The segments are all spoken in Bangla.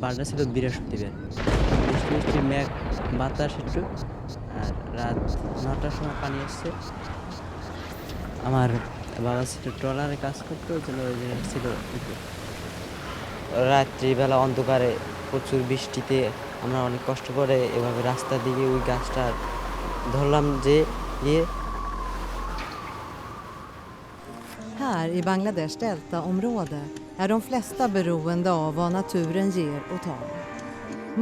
বারটা ছিল বৃহস্পতিবার। বৃষ্টি বৃষ্টি মেঘ, বাতাস একটু। আর রাত 9টার সময় পানি আসছে। আমার বাবা ছিল ট্রলারে কাজ করতো, ওই জন্য ওই জায়গায় ছিল একটু। রাত্রিবেলা অন্ধকারে প্রচুর বৃষ্টিতে আমরা অনেক কষ্ট করে এভাবে রাস্তার দিকে ওই গাছটা ধরলাম যে গিয়ে। Här i Bangladesh deltaområde är de flesta beroende av vad naturen ger och tar.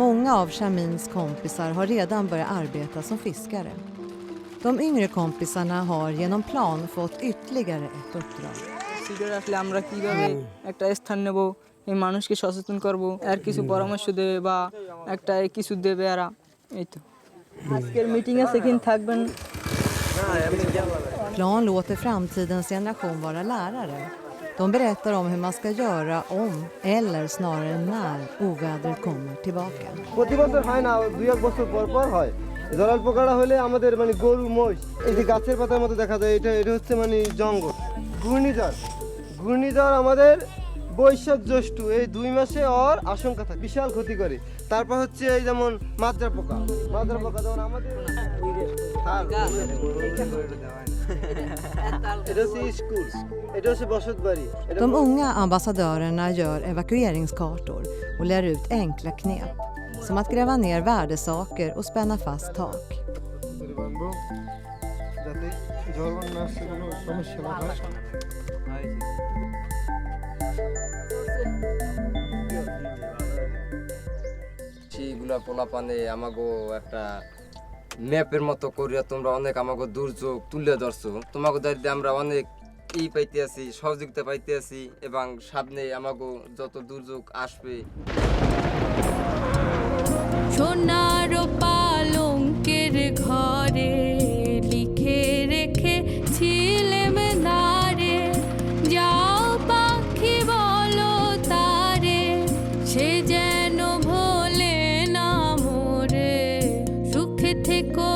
Många av Shamins kompisar har redan börjat arbeta som fiskare. De yngre kompisarna har genom plan fått ytterligare ett uppdrag. সিডার আসলে আমরা কিভাবে একটা স্থান নেব, এই মানুষকে সচেতন করব, আর কিছু পরামর্শ দেবে বা একটা কিছু দেবে এরা। এই তো আজকের মিটিং আছে, এখানে থাকবেন। Plan låter framtidens generation vara lärare. De berättar om hur man ska göra om, eller snarare när, ovädret kommer tillbaka. প্রতি বছর হয় না, 2-1 বছর পর পর হয়। জলাল পোকাটা হলে আমাদের মানে গরু মহিষ এই যে গাছের পাতার মতো দেখা যায়, এটা হচ্ছে মানে জঙ্গল। ঘূর্ণিঝড় আমাদের বৈশাখ জ্যৈষ্ঠ এই 2 মাসে ওর আশঙ্কা থাকে, বিশাল ক্ষতি করে। তারপর হচ্ছে এই যেমন মাজরা পোকা যেমন আমাদের এটা হচ্ছে স্কুল, এটা হচ্ছে বসত বাড়ি। De unga ambassadörerna gör evakueringskartor och lär ut enkla knep, som att gräva ner värdesaker och spänna fast tak. যাতে ঝড় বন্যা আসছে কোনো সমস্যা না হয়। সেইগুলা পোলাপানে আমাগো একটা ম্যাপের মতো করিয়া তোমরা অনেক আমাগো দুর্যোগ তুলে ধরছো। তোমাকে দায়িত্বে আমরা অনেক পাইতে আছি, সহযোগিতা পাইতে আছি, এবং সামনে আমাগো যত দুর্যোগ আসবে। সোনার পালঙ্কের ঘরে লিখে রেখে ছিলেম নারে, যাও পাখি বলো তারে, সে যেন ভোলে না মোরে, সুখে থেকো